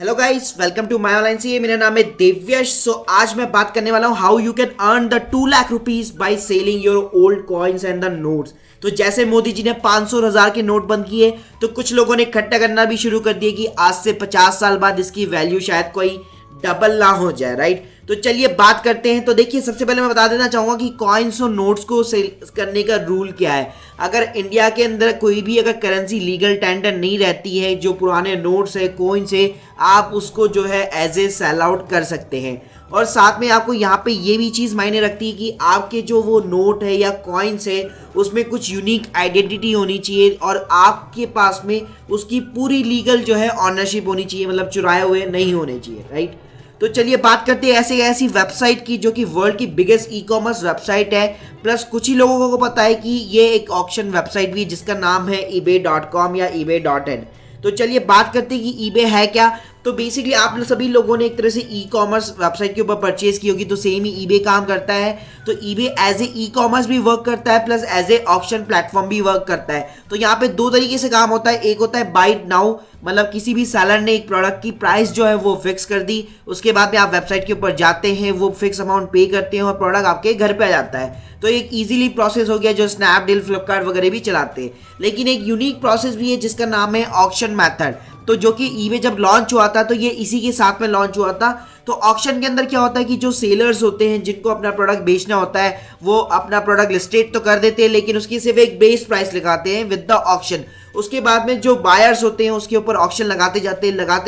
Hello guys, welcome to my online C. मेरा नाम है देव्यश। आज मैं बात करने वाला हूँ how you can earn the 2 lakh rupees by selling your old coins and the notes. तो जैसे मोदी जी ने 500 और 1000 के नोट बंद किए, तो कुछ लोगों ने इकट्ठा करना भी शुरू कर दिया कि आज से 50 साल बाद इसकी वैल्यू शायद कोई डबल ना हो जाए, राइट। तो चलिए बात करते हैं। तो देखिए, सबसे पहले मैं बता देना चाहूंगा कि कॉइन्स और नोट्स को सेल करने का रूल क्या है। अगर इंडिया के अंदर कोई भी अगर करेंसी लीगल टेंडर नहीं रहती है, जो पुराने नोट्स है, कॉइन्स है, आप उसको जो है एज ए सेल आउट कर सकते हैं। और साथ में आपको यहाँ पे ये भी चीज़ मायने रखती है कि आपके जो वो नोट है या कॉइन्स है, उसमें कुछ यूनिक आइडेंटिटी होनी चाहिए और आपके पास में उसकी पूरी लीगल जो है ऑनरशिप होनी चाहिए, मतलब चुराए हुए नहीं होने चाहिए, राइट। तो चलिए बात करते हैं ऐसी वेबसाइट की जो कि वर्ल्ड की बिगेस्ट ई कॉमर्स वेबसाइट है। प्लस कुछ ही लोगों को पता है कि ये एक ऑक्शन वेबसाइट भी है जिसका नाम है ebay.com या ebay.in। तो चलिए बात करते हैं कि eBay है क्या। तो बेसिकली आप सभी लोगों ने एक तरह से ई कॉमर्स वेबसाइट के ऊपर परचेज की होगी, तो सेम ही eBay काम करता है। तो eBay as a e commerce भी वर्क करता है, plus as a auction platform भी वर्क करता है। तो यहाँ पे दो तरीके से काम होता है। एक होता है बाय नाउ, मतलब किसी भी सेलर ने एक प्रोडक्ट की प्राइस जो है वो फिक्स कर दी, उसके बाद में आप वेबसाइट के ऊपर जाते हैं, वो फिक्स अमाउंट पे करते हैं और प्रोडक्ट आपके घर पे आ जाता है। तो एक इजीली प्रोसेस हो गया जो स्नैपडील, फ्लिपकार्ट वगैरह भी चलाते हैं। लेकिन एक यूनिक प्रोसेस भी है जिसका नाम है ऑक्शन मेथड। तो जो कि eBay जब लॉन्च हुआ था तो ये इसी के साथ में लॉन्च हुआ था। तो ऑक्शन के अंदर क्या होता है कि जो सेलर्स होते हैं जिनको अपना प्रोडक्ट बेचना होता है, वो अपना प्रोडक्ट लिस्टेड तो कर देते हैं, लेकिन उसकी सिर्फ एक बेस प्राइस लगाते हैं विद द ऑक्शन। उसके बाद में जो बायर्स होते हैं उसके ऊपर ऑक्शन लगाते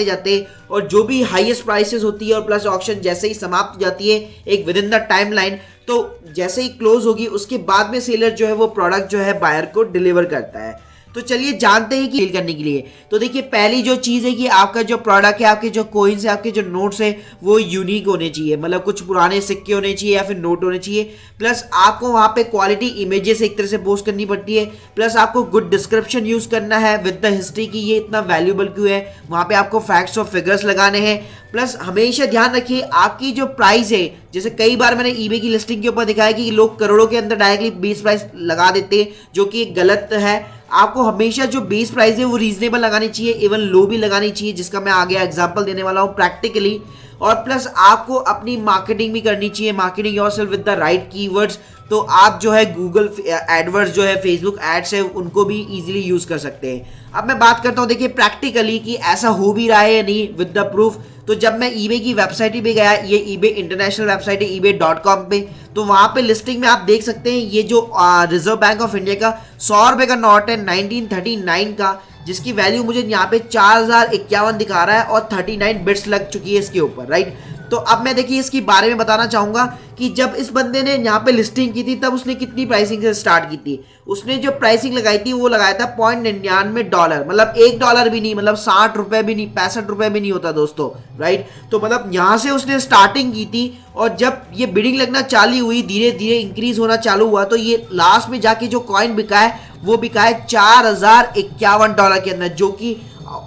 जाते और जो भी हाईएस्ट प्राइसेस होती है और प्लस ऑक्शन जैसे ही समाप्त हो जाती है एक with in the time line, तो जैसे ही क्लोज होगी उसके बाद में सेलर जो है वो प्रोडक्ट जो है बायर को डिलीवर करता है। तो चलिए जानते हैं कि डील करने के लिए। तो देखिए, पहली जो चीज़ है कि आपका जो प्रोडक्ट है, आपके जो कॉइन्स है, आपके जो नोट्स है, वो यूनिक होने चाहिए, मतलब कुछ पुराने सिक्के होने चाहिए या फिर नोट होने चाहिए। प्लस आपको वहाँ पे क्वालिटी इमेजेस एक तरह से पोस्ट करनी पड़ती है। प्लस आपको गुड डिस्क्रिप्शन यूज़ करना है विद द हिस्ट्री की ये इतना वैल्यूबल क्यों है। वहाँ पे आपको फैक्ट्स और फिगर्स लगाने हैं। प्लस हमेशा ध्यान रखिए आपकी जो प्राइस है, जैसे कई बार मैंने eBay की लिस्टिंग के ऊपर दिखाया कि लोग करोड़ों के अंदर डायरेक्टली बेस प्राइस लगा देते हैं, जो कि गलत है। आपको हमेशा जो बेस प्राइस है वो रीजनेबल लगानी चाहिए, इवन लो भी लगानी चाहिए, जिसका मैं आगे एग्जांपल देने वाला हूँ प्रैक्टिकली। और प्लस आपको अपनी मार्केटिंग भी करनी चाहिए, marketing yourself with the right keywords. तो आप जो है गूगल एडवर्ड्स जो है, फेसबुक एड्स है, उनको भी इजीली यूज कर सकते हैं। अब मैं बात करता हूँ देखिए प्रैक्टिकली कि ऐसा हो भी रहा है या नहीं विद द प्रूफ। तो जब मैं eBay की वेबसाइट पे गया, ये eBay इंटरनेशनल वेबसाइट है ebay.com पे, तो वहाँ पे लिस्टिंग में आप देख सकते हैं ये जो रिजर्व बैंक ऑफ इंडिया का 100 रुपये का नोट है 1939 का, जिसकी वैल्यू मुझे यहाँ पे 4051 दिखा रहा है और 39 बिट्स लग चुकी है इसके ऊपर, राइट। तो अब मैं देखिए इसके बारे में बताना चाहूँगा कि जब इस बंदे ने यहाँ पे लिस्टिंग की थी तब उसने कितनी प्राइसिंग से स्टार्ट की थी। उसने जो प्राइसिंग लगाई थी वो लगाया था $0.99, मतलब $1 भी नहीं, मतलब 60 रुपये भी नहीं, 65 रुपये भी नहीं होता दोस्तों, राइट। तो मतलब यहाँ से उसने स्टार्टिंग की थी और जब ये बिडिंग लगना चालू हुई, धीरे धीरे इंक्रीज होना चालू हुआ, तो ये लास्ट में जाके जो कॉइन बिका है वो बिका है $4051 के अंदर, जो कि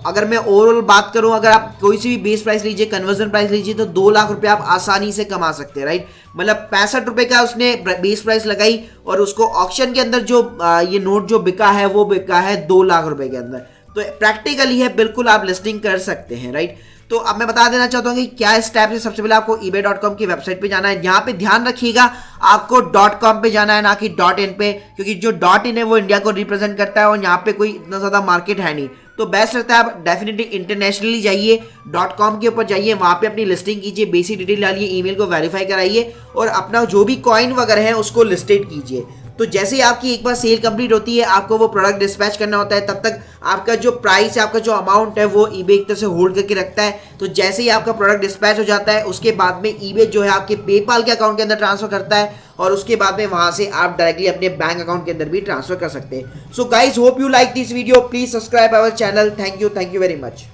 अगर मैं ओवरऑल बात करूं, अगर आप कोई सी भी बेस प्राइस लीजिए, कन्वर्जन प्राइस लीजिए, तो 2 लाख रुपए आप आसानी से कमा सकते हैं, राइट। मतलब 65 रुपए का उसने बेस प्राइस लगाई और उसको ऑक्शन के अंदर जो ये नोट जो बिका है वो बिका है 2 लाख रुपए के अंदर। तो प्रैक्टिकली है, बिल्कुल आप लिस्टिंग कर सकते हैं, राइट। तो अब मैं बता देना चाहता हूँ कि क्या स्टेप है। सबसे पहले आपको ebay.com की वेबसाइट पे जाना है। यहाँ पे ध्यान रखिएगा आपको .com पे जाना है, ना कि .in पे, क्योंकि जो .in है वो इंडिया को रिप्रेजेंट करता है और यहाँ पे कोई इतना ज़्यादा मार्केट है नहीं। तो बेस्ट रहता है आप डेफिनेटली इंटरनेशनली जाइए, .com के ऊपर जाइए, वहाँ पे अपनी लिस्टिंग कीजिए, बेसिक डिटेल डालिए, ईमेल को वेरीफाई कराइए और अपना जो भी कॉइन वगैरह है उसको लिस्टेड कीजिए। तो जैसे ही आपकी एक बार सेल कंप्लीट होती है, आपको वो प्रोडक्ट डिस्पैच करना होता है, तब तक आपका जो प्राइस है, आपका जो अमाउंट है, वो eBay एक तरह से होल्ड करके रखता है। तो जैसे ही आपका प्रोडक्ट डिस्पैच हो जाता है, उसके बाद में eBay जो है आपके पेपाल के अकाउंट के अंदर ट्रांसफर करता है और उसके बाद में वहां से आप डायरेक्टली अपने बैंक अकाउंट के अंदर भी ट्रांसफर कर सकते हैं। So guys, hope you like this video, please subscribe our channel. Thank you very much.